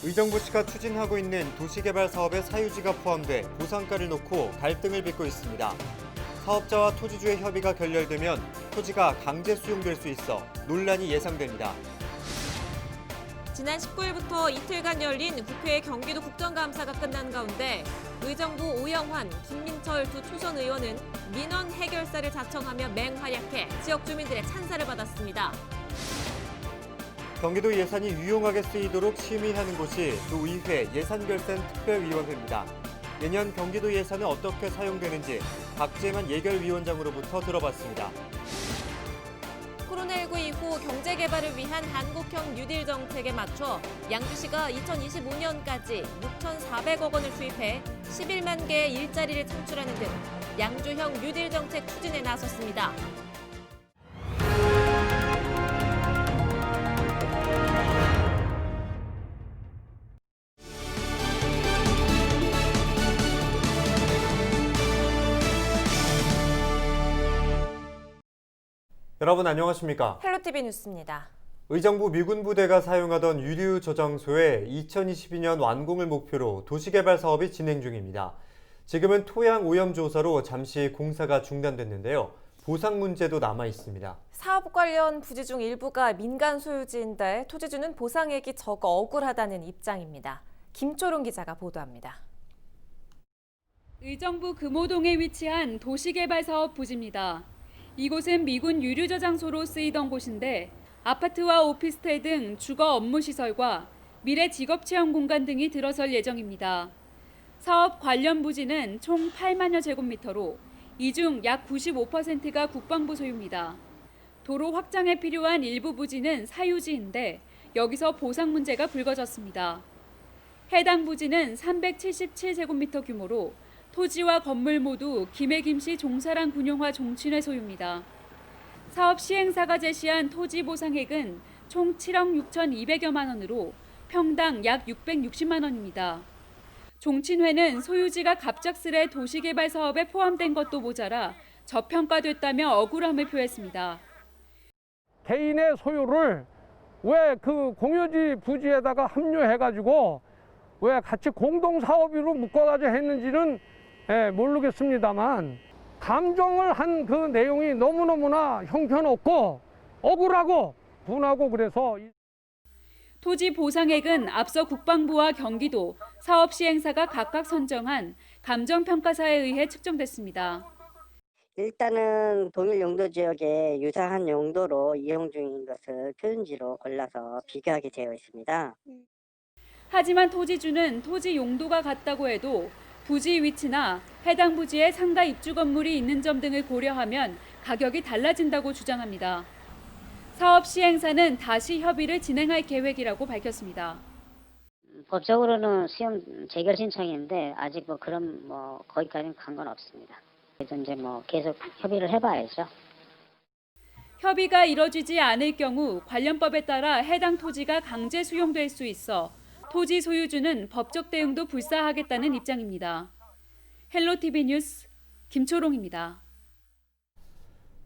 의정부 시가 추진하고 있는 도시개발 사업의 사유지가 포함돼 보상가를 놓고 갈등을 빚고 있습니다. 사업자와 토지주의 협의가 결렬되면 토지가 강제 수용될 수 있어 논란이 예상됩니다. 지난 19일부터 이틀간 열린 국회 경기도 국정감사가 끝난 가운데 의정부 오영환, 김민철 두 초선 의원은 민원 해결사를 자청하며 맹활약해 지역 주민들의 찬사를 받았습니다. 경기도 예산이 유용하게 쓰이도록 심의하는 곳이 도의회 예산결산 특별위원회입니다. 내년 경기도 예산은 어떻게 사용되는지 박재만 예결위원장으로부터 들어봤습니다. 코로나19 이후 경제 개발을 위한 한국형 뉴딜 정책에 맞춰 양주시가 2025년까지 6,400억 원을 투입해 11만 개의 일자리를 창출하는 등 양주형 뉴딜 정책 추진에 나섰습니다. 여러분 안녕하십니까? 헬로티비 뉴스입니다. 의정부 미군 부대가 사용하던 유류 저장소의 2022년 완공을 목표로 도시개발 사업이 진행 중입니다. 지금은 토양 오염 조사로 잠시 공사가 중단됐는데요. 보상 문제도 남아 있습니다. 사업 관련 부지 중 일부가 민간 소유지인데 토지주는 보상액이 적어 억울하다는 입장입니다. 김초롱 기자가 보도합니다. 의정부 금호동에 위치한 도시개발 사업 부지입니다. 이곳은 미군 유류 저장소로 쓰이던 곳인데 아파트와 오피스텔 등 주거 업무 시설과 미래 직업 체험 공간 등이 들어설 예정입니다. 사업 관련 부지는 총 8만여 제곱미터로 이 중 약 95%가 국방부 소유입니다. 도로 확장에 필요한 일부 부지는 사유지인데 여기서 보상 문제가 불거졌습니다. 해당 부지는 377제곱미터 규모로 토지와 건물 모두 김해김씨 종사랑 군용화 종친회 소유입니다. 사업 시행사가 제시한 토지 보상액은 총 7억 6,200여만 원으로 평당 약 660만 원입니다. 종친회는 소유지가 갑작스레 도시개발 사업에 포함된 것도 모자라 저평가됐다며 억울함을 표했습니다. 개인의 소유를 왜 그 공유지 부지에다가 합류해가지고 왜 같이 공동사업으로 묶어가지고 했는지는 모르겠습니다만 감정을 한 그 내용이 너무너무나 형편없고 억울하고 분하고 그래서 토지 보상액은 앞서 국방부와 경기도, 사업 시행사가 각각 선정한 감정평가사에 의해 측정됐습니다. 일단은 동일 용도 지역에 유사한 용도로 이용 중인 것을 표준지로 골라서 비교하게 되어 있습니다. 하지만 토지주는 토지 용도가 같다고 해도 부지 위치나 해당 부지에 상가 입주 건물이 있는 점 등을 고려하면 가격이 달라진다고 주장합니다. 사업 시행사는 다시 협의를 진행할 계획이라고 밝혔습니다. 법적으로는 시험 재결 신청인데 아직 그런 거기까지는 간 건 없습니다. 그래서 이제 계속 협의를 해봐야죠. 협의가 이뤄지지 않을 경우 관련법에 따라 해당 토지가 강제 수용될 수 있어 토지 소유주는 법적 대응도 불사하겠다는 입장입니다. 헬로티비 뉴스 김초롱입니다.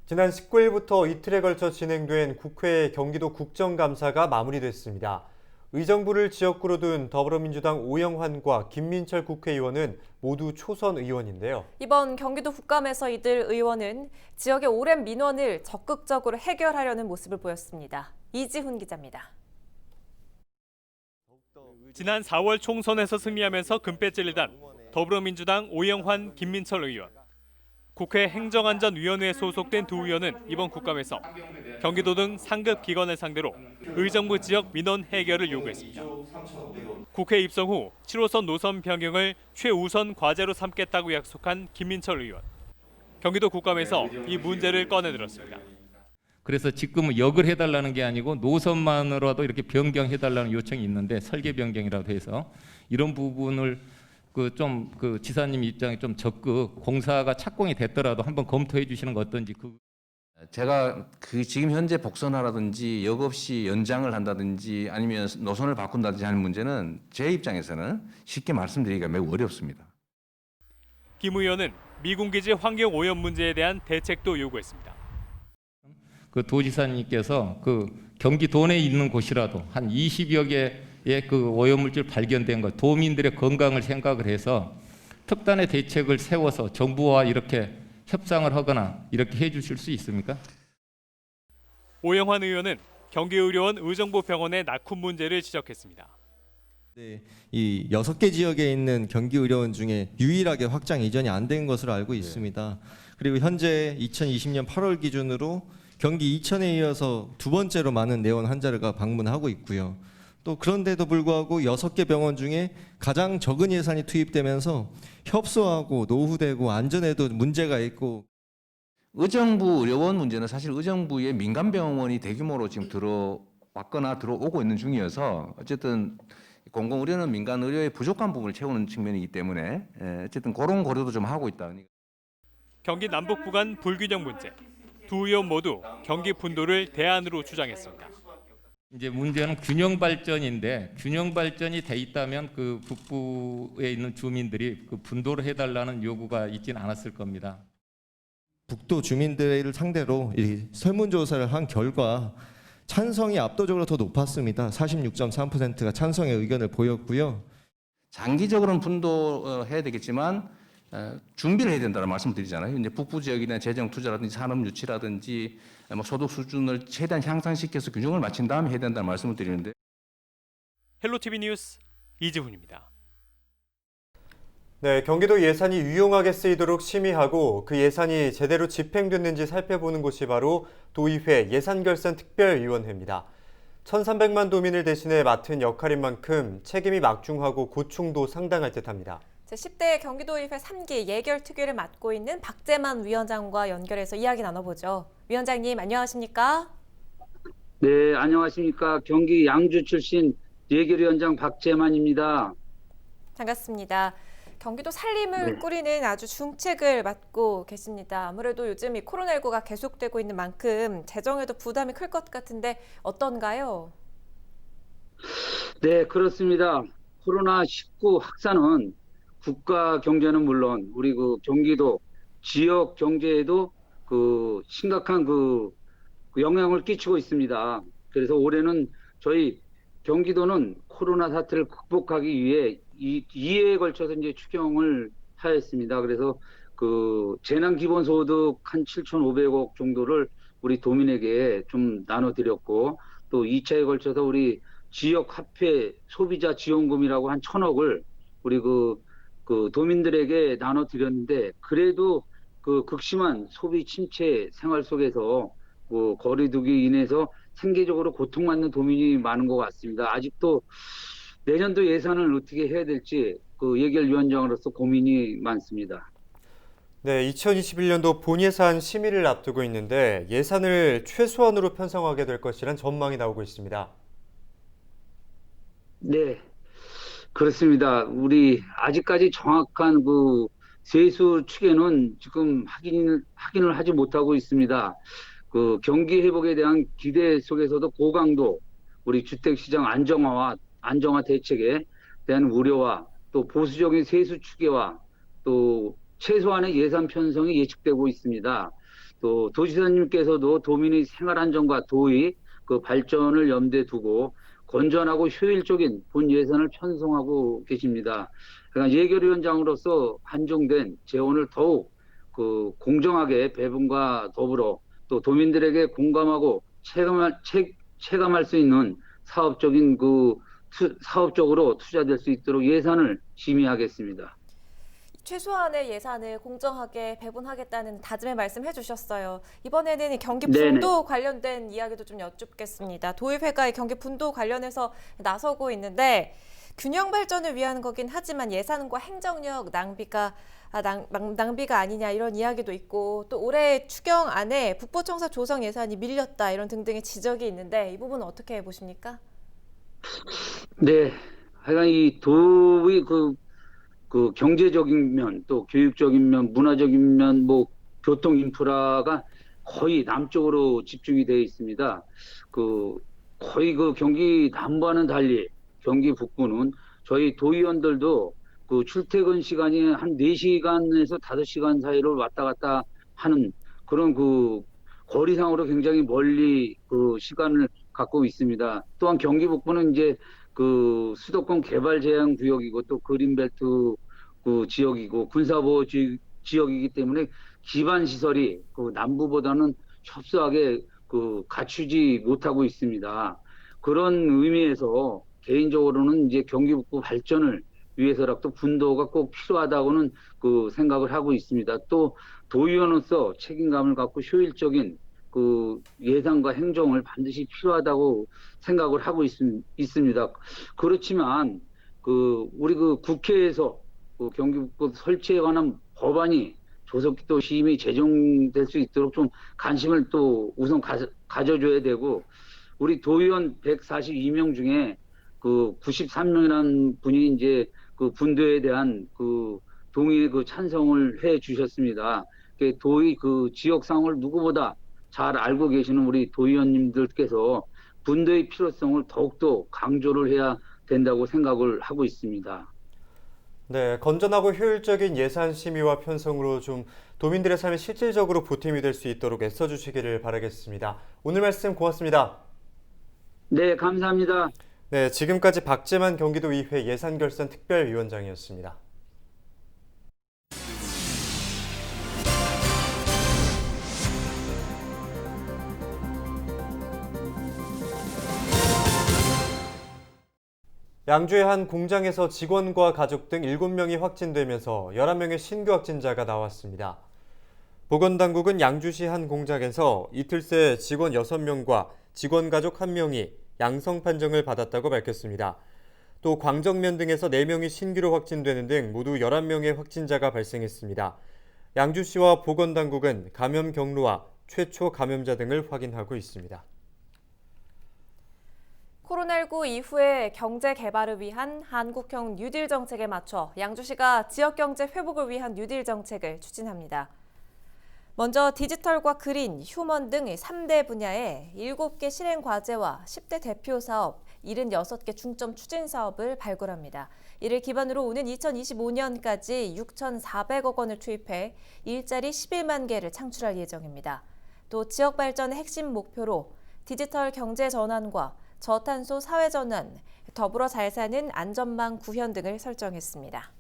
지난 19일부터 이틀에 걸쳐 진행된 국회 경기도 국정감사가 마무리됐습니다. 의정부를 지역구로 둔 더불어민주당 오영환과 김민철 국회의원은 모두 초선 의원인데요. 이번 경기도 국감에서 이들 의원은 지역의 오랜 민원을 적극적으로 해결하려는 모습을 보였습니다. 이지훈 기자입니다. 지난 4월 총선에서 승리하면서 금배지를 단 더불어민주당 오영환, 김민철 의원. 국회 행정안전위원회에 소속된 두 의원은 이번 국감에서 경기도 등 상급 기관을 상대로 의정부 지역 민원 해결을 요구했습니다. 국회 입성 후 7호선 노선 변경을 최우선 과제로 삼겠다고 약속한 김민철 의원. 경기도 국감에서 이 문제를 꺼내들었습니다. 그래서 지금은 역을 해달라는 게 아니고 노선만으로도 이렇게 변경해달라는 요청이 있는데 설계 변경이라도 해서 이런 부분을 지사님 입장에 좀 적극 공사가 착공이 됐더라도 한번 검토해 주시는 거 어떤지. 제가 지금 현재 복선화라든지 역 없이 연장을 한다든지 아니면 노선을 바꾼다든지 하는 문제는 제 입장에서는 쉽게 말씀드리기가 매우 어렵습니다. 김 의원은 미군기지 환경 오염 문제에 대한 대책도 요구했습니다. 그 도지사님께서 그 경기도 내에 있는 곳이라도 한 20여 개 그 오염물질 발견된 것, 도민들의 건강을 생각을 해서 특단의 대책을 세워서 정부와 이렇게 협상을 하거나 이렇게 해주실 수 있습니까? 오영환 의원은 경기의료원 의정부병원의 낙후 문제를 지적했습니다. 네, 이 6개 지역에 있는 경기의료원 중에 유일하게 확장 이전이 안 된 것으로 알고 있습니다. 그리고 현재 2020년 8월 기준으로 경기 이천에 이어서 두 번째로 많은 내원 환자가 방문하고 있고요. 또 그런데도 불구하고 6개 병원 중에 가장 적은 예산이 투입되면서 협소하고 노후되고 안전에도 문제가 있고. 의정부 의료원 문제는 사실 의정부의 민간 병원이 대규모로 지금 들어왔거나 들어오고 있는 중이어서 어쨌든 공공의료는 민간 의료의 부족한 부분을 채우는 측면이기 때문에 어쨌든 그런 고려도 좀 하고 있다. 경기 남북 구간 불균형 문제. 두 의원 모두 경기 분도를 대안으로 주장했습니다. 이제 문제는 균형 발전인데 균형 발전이 돼 있다면 그 북부에 있는 주민들이 그 분도를 해달라는 요구가 있지는 않았을 겁니다. 북도 주민들을 상대로 이 설문조사를 한 결과 찬성이 압도적으로 더 높았습니다. 46.3%가 찬성의 의견을 보였고요. 장기적으로는 분도해야 되겠지만 준비를 해야 된다는 말씀을 드리잖아요. 이제 북부 지역이나 재정 투자라든지 산업 유치라든지 뭐 소득 수준을 최대한 향상시켜서 균형을 맞춘 다음에 해야 된다는 말씀을 드리는데. 헬로티비 뉴스 이지훈입니다. 네, 경기도 예산이 유용하게 쓰이도록 심의하고 그 예산이 제대로 집행됐는지 살펴보는 곳이 바로 도의회 예산결산특별위원회입니다. 1,300만 도민을 대신해 맡은 역할인 만큼 책임이 막중하고 고충도 상당할 듯합니다. 제10대 경기도의회 3기 예결특위를 맡고 있는 박재만 위원장과 연결해서 이야기 나눠보죠. 위원장님 안녕하십니까? 네, 안녕하십니까. 경기 양주 출신 예결위원장 박재만입니다. 반갑습니다. 경기도 살림을 꾸리는 아주 중책을 맡고 계십니다. 아무래도 요즘 이 코로나19가 계속되고 있는 만큼 재정에도 부담이 클 것 같은데 어떤가요? 네, 그렇습니다. 코로나19 확산은 국가 경제는 물론 우리 그 경기도 지역 경제에도 그 심각한 그 영향을 끼치고 있습니다. 그래서 올해는 저희 경기도는 코로나 사태를 극복하기 위해 2회에 걸쳐서 이제 추경을 하였습니다. 그래서 그 재난 기본소득 한 7,500억 정도를 우리 도민에게 좀 나눠드렸고, 또 2차에 걸쳐서 우리 지역 화폐 소비자 지원금이라고 한 1,000억을 우리 그 도민들에게 나눠드렸는데, 그래도 그 극심한 소비 침체 생활 속에서 그 거리두기 인해서 생계적으로 고통받는 도민이 많은 것 같습니다. 아직도 내년도 예산을 어떻게 해야 될지 그 예결위원장으로서 고민이 많습니다. 네, 2021년도 본예산 심의를 앞두고 있는데 예산을 최소한으로 편성하게 될 것이란 전망이 나오고 있습니다. 네, 그렇습니다. 우리 아직까지 정확한 그 세수 추계는 지금 확인을 하지 못하고 있습니다. 그 경기 회복에 대한 기대 속에서도 고강도 우리 주택시장 안정화 대책에 대한 우려와 또 보수적인 세수 추계와 또 최소한의 예산 편성이 예측되고 있습니다. 또 도지사님께서도 도민의 생활 안정과 도의 그 발전을 염두에 두고 건전하고 효율적인 본 예산을 편성하고 계십니다. 그러니까 예결위원장으로서 한정된 재원을 더욱 그 공정하게 배분과 더불어 또 도민들에게 공감하고 체감할 수 있는 사업적으로 투자될 수 있도록 예산을 심의하겠습니다. 최소한의 예산을 공정하게 배분하겠다는 다짐의 말씀 해주셨어요. 이번에는 경기 분도 관련된 이야기도 좀 여쭙겠습니다. 도의회가 경기 분도 관련해서 나서고 있는데 균형 발전을 위한 거긴 하지만 예산과 행정력 낭비가 아니냐 이런 이야기도 있고, 또 올해 추경 안에 북부청사 조성 예산이 밀렸다 이런 등등의 지적이 있는데 이 부분은 어떻게 보십니까? 네, 하여간 이 도의 그 경제적인 면, 또 교육적인 면, 문화적인 면, 뭐 교통 인프라가 거의 남쪽으로 집중이 되어 있습니다. 거의 그 경기 남부와는 달리 경기 북부는 저희 도의원들도 그 출퇴근 시간이 한 4시간에서 5시간 사이를 왔다 갔다 하는 그런 그 거리상으로 굉장히 멀리 그 시간을 갖고 있습니다. 또한 경기 북부는 이제 그 수도권 개발 제한 구역이고 또 그린벨트 그 지역이고 군사보호 지역이기 때문에 기반 시설이 그 남부보다는 협소하게 그 갖추지 못하고 있습니다. 그런 의미에서 개인적으로는 이제 경기 북부 발전을 위해서라도 분도가 꼭 필요하다고는 그 생각을 하고 있습니다. 또 도의원으로서 책임감을 갖고 효율적인 그 예산과 행정을 반드시 필요하다고 생각을 하고 있습니다. 그렇지만 그 우리 그 국회에서 그 경기 북부 설치에 관한 법안이 조속히 또 심의 제정될 수 있도록 좀 관심을 또 우선 가져줘야 되고 우리 도의원 142명 중에 그 93명이라는 분이 이제 그 분도에 대한 그 동의 그 찬성을 해 주셨습니다. 도의 그 지역 상황을 누구보다 잘 알고 계시는 우리 도의원님들께서 분도의 필요성을 더욱더 강조를 해야 된다고 생각을 하고 있습니다. 네, 건전하고 효율적인 예산 심의와 편성으로 좀 도민들의 삶에 실질적으로 보탬이 될 수 있도록 애써주시기를 바라겠습니다. 오늘 말씀 고맙습니다. 네, 감사합니다. 네, 지금까지 박재만 경기도의회 예산결산 특별위원장이었습니다. 양주의 한 공장에서 직원과 가족 등 7명이 확진되면서 11명의 신규 확진자가 나왔습니다. 보건당국은 양주시 한 공장에서 이틀 새 직원 6명과 직원 가족 1명이 양성 판정을 받았다고 밝혔습니다. 또 광정면 등에서 4명이 신규로 확진되는 등 모두 11명의 확진자가 발생했습니다. 양주시와 보건당국은 감염 경로와 최초 감염자 등을 확인하고 있습니다. 코로나19 이후의 경제 개발을 위한 한국형 뉴딜 정책에 맞춰 양주시가 지역경제 회복을 위한 뉴딜 정책을 추진합니다. 먼저 디지털과 그린, 휴먼 등 3대 분야에 7개 실행 과제와 10대 대표 사업, 76개 중점 추진 사업을 발굴합니다. 이를 기반으로 오는 2025년까지 6,400억 원을 투입해 일자리 11만 개를 창출할 예정입니다. 또 지역 발전의 핵심 목표로 디지털 경제 전환과 저탄소 사회 전환, 더불어 잘 사는 안전망 구현 등을 설정했습니다.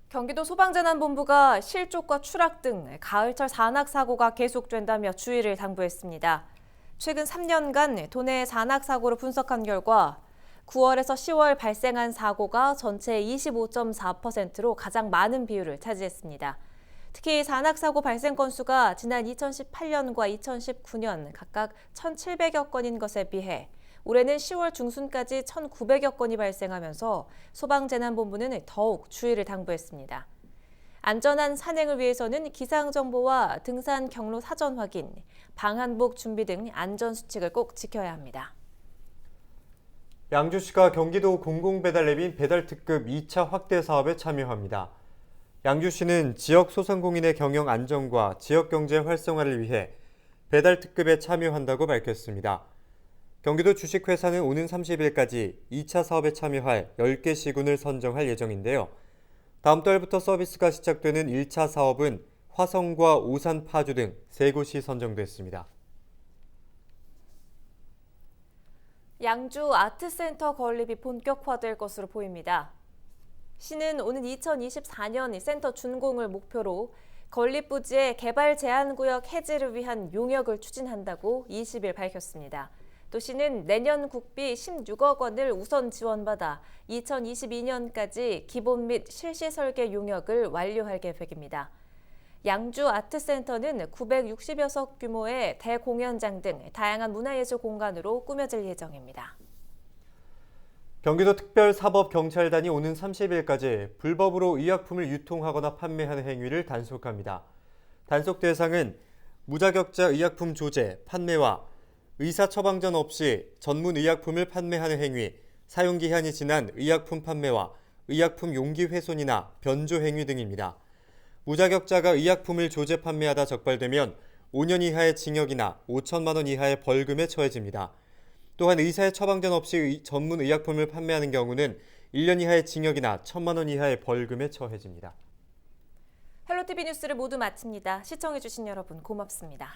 경기도 소방재난본부가 실족과 추락 등 가을철 산악사고가 계속된다며 주의를 당부했습니다. 최근 3년간 도내 산악사고를 분석한 결과 9월에서 10월 발생한 사고가 전체의 25.4%로 가장 많은 비율을 차지했습니다. 특히 산악사고 발생 건수가 지난 2018년과 2019년 각각 1,700여 건인 것에 비해 올해는 10월 중순까지 1,900여 건이 발생하면서 소방재난본부는 더욱 주의를 당부했습니다. 안전한 산행을 위해서는 기상정보와 등산 경로 사전 확인, 방한복 준비 등 안전수칙을 꼭 지켜야 합니다. 양주시가 경기도 공공배달 앱인 배달특급 2차 확대 사업에 참여합니다. 양주시는 지역 소상공인의 경영 안정과 지역경제 활성화를 위해 배달특급에 참여한다고 밝혔습니다. 경기도 주식회사는 오는 30일까지 2차 사업에 참여할 10개 시군을 선정할 예정인데요. 다음 달부터 서비스가 시작되는 1차 사업은 화성과 오산, 파주 등 3곳이 선정됐습니다. 양주 아트센터 건립이 본격화될 것으로 보입니다. 시는 오는 2024년 센터 준공을 목표로 건립 부지의 개발 제한구역 해제를 위한 용역을 추진한다고 20일 밝혔습니다. 또 시는 내년 국비 16억 원을 우선 지원받아 2022년까지 기본 및 실시 설계 용역을 완료할 계획입니다. 양주 아트센터는 960여 석 규모의 대공연장 등 다양한 문화예술 공간으로 꾸며질 예정입니다. 경기도 특별사법경찰단이 오는 30일까지 불법으로 의약품을 유통하거나 판매하는 행위를 단속합니다. 단속 대상은 무자격자 의약품 조제, 판매와 의사 처방 전 없이 전문 의약품을 판매하는 행위, 사용기한이 지난 의약품 판매와 의약품 용기 훼손이나 변조 행위 등입니다. 무자격자가 의약품을 조제 판매하다 적발되면 5년 이하의 징역이나 5천만 원 이하의 벌금에 처해집니다. 또한 의사의 처방 전 없이 전문 의약품을 판매하는 경우는 1년 이하의 징역이나 1천만 원 이하의 벌금에 처해집니다. 헬로티비 뉴스를 모두 마칩니다. 시청해주신 여러분 고맙습니다.